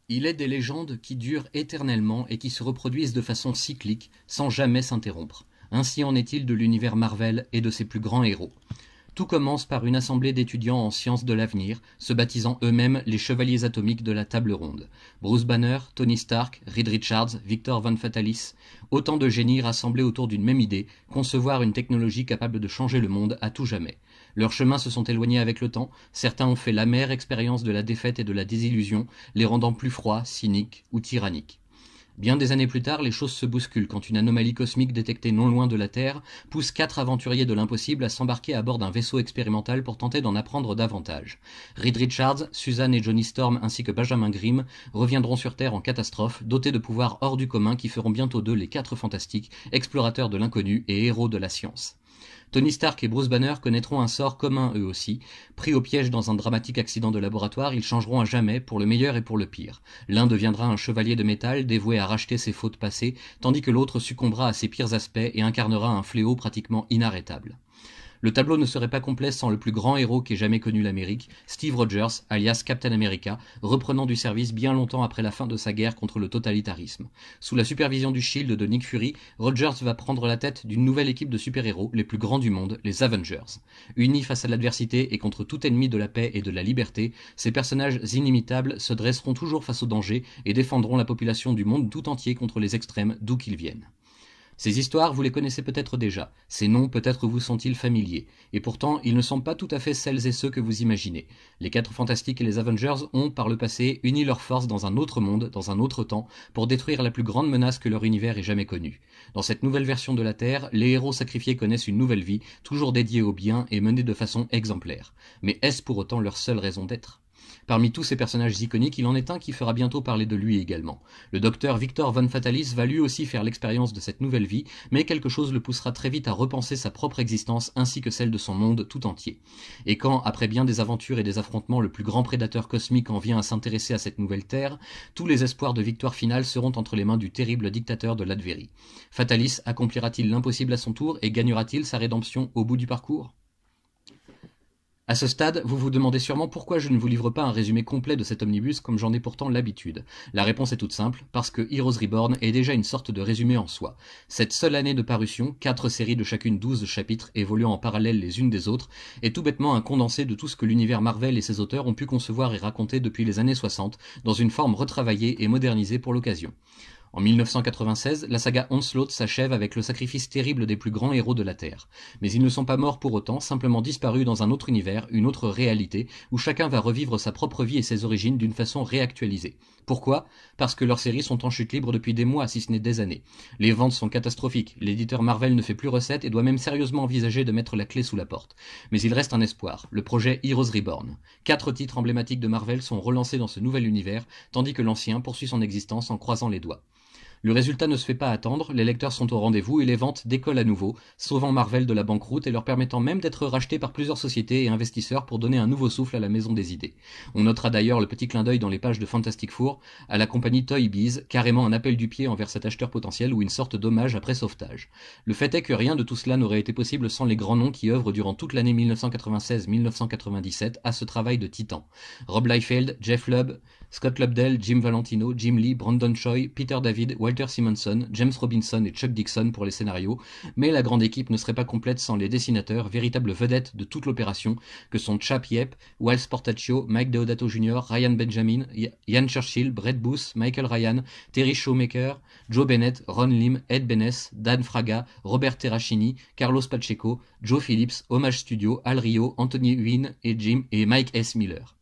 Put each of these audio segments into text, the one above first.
Il est des légendes qui durent éternellement et qui se reproduisent de façon cyclique, sans jamais s'interrompre. Ainsi en est-il de l'univers Marvel et de ses plus grands héros. Tout commence par une assemblée d'étudiants en sciences de l'avenir, se baptisant eux-mêmes les Chevaliers Atomiques de la Table Ronde. Bruce Banner, Tony Stark, Reed Richards, Victor Von Fatalis, autant de génies rassemblés autour d'une même idée, concevoir une technologie capable de changer le monde à tout jamais. Leurs chemins se sont éloignés avec le temps, certains ont fait l'amère expérience de la défaite et de la désillusion, les rendant plus froids, cyniques ou tyranniques. Bien des années plus tard, les choses se bousculent quand une anomalie cosmique détectée non loin de la Terre pousse 4 aventuriers de l'impossible à s'embarquer à bord d'un vaisseau expérimental pour tenter d'en apprendre davantage. Reed Richards, Suzanne et Johnny Storm ainsi que Benjamin Grimm reviendront sur Terre en catastrophe, dotés de pouvoirs hors du commun qui feront bientôt d'eux les 4 fantastiques, explorateurs de l'inconnu et héros de la science. Tony Stark et Bruce Banner connaîtront un sort commun eux aussi. Pris au piège dans un dramatique accident de laboratoire, ils changeront à jamais, pour le meilleur et pour le pire. L'un deviendra un chevalier de métal, dévoué à racheter ses fautes passées, tandis que l'autre succombera à ses pires aspects et incarnera un fléau pratiquement inarrêtable. Le tableau ne serait pas complet sans le plus grand héros qu'ait jamais connu l'Amérique, Steve Rogers, alias Captain America, reprenant du service bien longtemps après la fin de sa guerre contre le totalitarisme. Sous la supervision du Shield de Nick Fury, Rogers va prendre la tête d'une nouvelle équipe de super-héros, les plus grands du monde, les Avengers. Unis face à l'adversité et contre tout ennemi de la paix et de la liberté, ces personnages inimitables se dresseront toujours face au danger et défendront la population du monde tout entier contre les extrêmes d'où qu'ils viennent. Ces histoires, vous les connaissez peut-être déjà, ces noms peut-être vous sont-ils familiers, et pourtant ils ne sont pas tout à fait celles et ceux que vous imaginez. Les 4 Fantastiques et les Avengers ont, par le passé, uni leurs forces dans un autre monde, dans un autre temps, pour détruire la plus grande menace que leur univers ait jamais connue. Dans cette nouvelle version de la Terre, les héros sacrifiés connaissent une nouvelle vie, toujours dédiée au bien et menée de façon exemplaire. Mais est-ce pour autant leur seule raison d'être ? Parmi tous ces personnages iconiques, il en est un qui fera bientôt parler de lui également. Le docteur Victor Von Fatalis va lui aussi faire l'expérience de cette nouvelle vie, mais quelque chose le poussera très vite à repenser sa propre existence ainsi que celle de son monde tout entier. Et quand, après bien des aventures et des affrontements, le plus grand prédateur cosmique en vient à s'intéresser à cette nouvelle Terre, tous les espoirs de victoire finale seront entre les mains du terrible dictateur de l'Advérie. Fatalis accomplira-t-il l'impossible à son tour et gagnera-t-il sa rédemption au bout du parcours ? À ce stade, vous vous demandez sûrement pourquoi je ne vous livre pas un résumé complet de cet omnibus comme j'en ai pourtant l'habitude. La réponse est toute simple, parce que Heroes Reborn est déjà une sorte de résumé en soi. Cette seule année de parution, 4 séries de chacune 12 chapitres évoluant en parallèle les unes des autres, est tout bêtement un condensé de tout ce que l'univers Marvel et ses auteurs ont pu concevoir et raconter depuis les années 60, dans une forme retravaillée et modernisée pour l'occasion. En 1996, la saga Onslaught s'achève avec le sacrifice terrible des plus grands héros de la Terre. Mais ils ne sont pas morts pour autant, simplement disparus dans un autre univers, une autre réalité, où chacun va revivre sa propre vie et ses origines d'une façon réactualisée. Pourquoi ? Parce que leurs séries sont en chute libre depuis des mois, si ce n'est des années. Les ventes sont catastrophiques, l'éditeur Marvel ne fait plus recette et doit même sérieusement envisager de mettre la clé sous la porte. Mais il reste un espoir, le projet Heroes Reborn. 4 titres emblématiques de Marvel sont relancés dans ce nouvel univers, tandis que l'ancien poursuit son existence en croisant les doigts. Le résultat ne se fait pas attendre, les lecteurs sont au rendez-vous et les ventes décollent à nouveau, sauvant Marvel de la banqueroute et leur permettant même d'être rachetés par plusieurs sociétés et investisseurs pour donner un nouveau souffle à la maison des idées. On notera d'ailleurs le petit clin d'œil dans les pages de Fantastic Four à la compagnie Toy Biz, carrément un appel du pied envers cet acheteur potentiel ou une sorte d'hommage après sauvetage. Le fait est que rien de tout cela n'aurait été possible sans les grands noms qui œuvrent durant toute l'année 1996-1997 à ce travail de titan. Rob Liefeld, Jeff Lubb, Scott Lobdell, Jim Valentino, Jim Lee, Brandon Choi, Peter David, Walter Simonson, James Robinson et Chuck Dixon pour les scénarios, mais la grande équipe ne serait pas complète sans les dessinateurs, véritables vedettes de toute l'opération, que sont Chap Yep, Wal Sportaccio, Mike Deodato Jr., Ryan Benjamin, Ian Churchill, Brett Booth, Michael Ryan, Terry Showmaker, Joe Bennett, Ron Lim, Ed Benes, Dan Fraga, Robert Terracini, Carlos Pacheco, Joe Phillips, Homage Studio, Al Rio, Anthony Wynn et Mike S. Miller.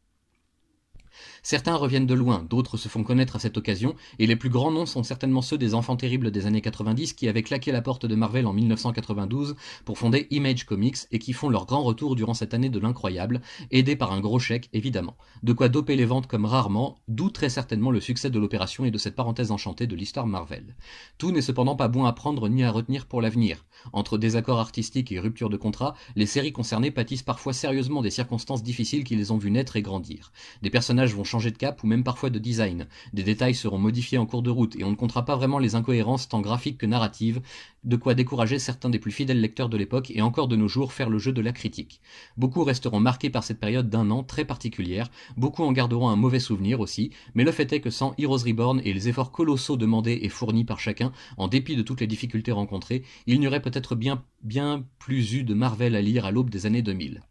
Certains reviennent de loin, d'autres se font connaître à cette occasion, et les plus grands noms sont certainement ceux des enfants terribles des années 90 qui avaient claqué la porte de Marvel en 1992 pour fonder Image Comics et qui font leur grand retour durant cette année de l'incroyable, aidés par un gros chèque évidemment. De quoi doper les ventes comme rarement, d'où très certainement le succès de l'opération et de cette parenthèse enchantée de l'histoire Marvel. Tout n'est cependant pas bon à prendre ni à retenir pour l'avenir. Entre désaccords artistiques et ruptures de contrat, les séries concernées pâtissent parfois sérieusement des circonstances difficiles qui les ont vues naître et grandir. Des personnages vont changer de cap ou même parfois de design. Des détails seront modifiés en cours de route et on ne comptera pas vraiment les incohérences tant graphiques que narratives, de quoi décourager certains des plus fidèles lecteurs de l'époque et encore de nos jours faire le jeu de la critique. Beaucoup resteront marqués par cette période d'un an très particulière, beaucoup en garderont un mauvais souvenir aussi, mais le fait est que sans Heroes Reborn et les efforts colossaux demandés et fournis par chacun, en dépit de toutes les difficultés rencontrées, il n'y aurait peut-être bien plus eu de Marvel à lire à l'aube des années 2000.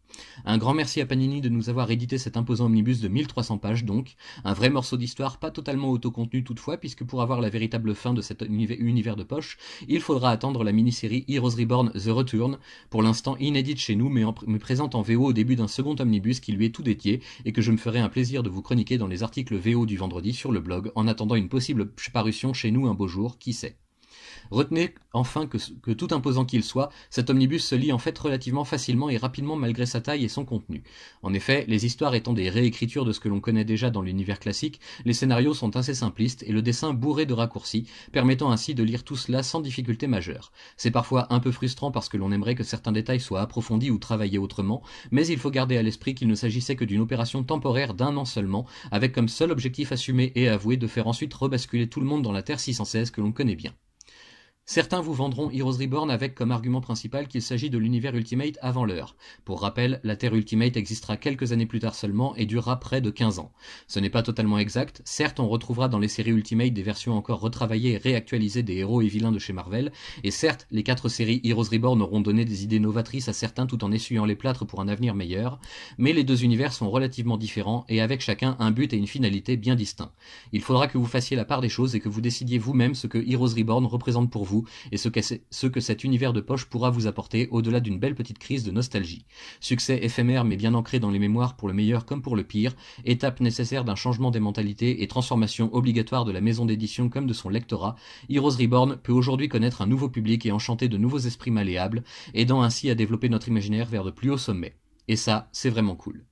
Un grand merci à Panini de nous avoir édité cet imposant omnibus de 1300 pages donc, un vrai morceau d'histoire pas totalement autocontenu toutefois, puisque pour avoir la véritable fin de cet univers de poche, il faudra attendre la mini-série Heroes Reborn The Return, pour l'instant inédite chez nous mais présente en VO au début d'un second omnibus qui lui est tout dédié et que je me ferai un plaisir de vous chroniquer dans les articles VO du vendredi sur le blog en attendant une possible parution chez nous un beau jour, qui sait. Retenez enfin que tout imposant qu'il soit, cet omnibus se lit en fait relativement facilement et rapidement malgré sa taille et son contenu. En effet, les histoires étant des réécritures de ce que l'on connaît déjà dans l'univers classique, les scénarios sont assez simplistes et le dessin bourré de raccourcis, permettant ainsi de lire tout cela sans difficulté majeure. C'est parfois un peu frustrant parce que l'on aimerait que certains détails soient approfondis ou travaillés autrement, mais il faut garder à l'esprit qu'il ne s'agissait que d'une opération temporaire d'un an seulement, avec comme seul objectif assumé et avoué de faire ensuite rebasculer tout le monde dans la Terre 616 que l'on connaît bien. Certains vous vendront Heroes Reborn avec comme argument principal qu'il s'agit de l'univers Ultimate avant l'heure. Pour rappel, la Terre Ultimate existera quelques années plus tard seulement et durera près de 15 ans. Ce n'est pas totalement exact, certes on retrouvera dans les séries Ultimate des versions encore retravaillées et réactualisées des héros et vilains de chez Marvel, et certes les 4 séries Heroes Reborn auront donné des idées novatrices à certains tout en essuyant les plâtres pour un avenir meilleur, mais les deux univers sont relativement différents et avec chacun un but et une finalité bien distincts. Il faudra que vous fassiez la part des choses et que vous décidiez vous-même ce que Heroes Reborn représente pour vous, et ce que cet univers de poche pourra vous apporter au-delà d'une belle petite crise de nostalgie. Succès éphémère mais bien ancré dans les mémoires pour le meilleur comme pour le pire, étape nécessaire d'un changement des mentalités et transformation obligatoire de la maison d'édition comme de son lectorat, Heroes Reborn peut aujourd'hui connaître un nouveau public et enchanter de nouveaux esprits malléables, aidant ainsi à développer notre imaginaire vers de plus hauts sommets. Et ça, c'est vraiment cool.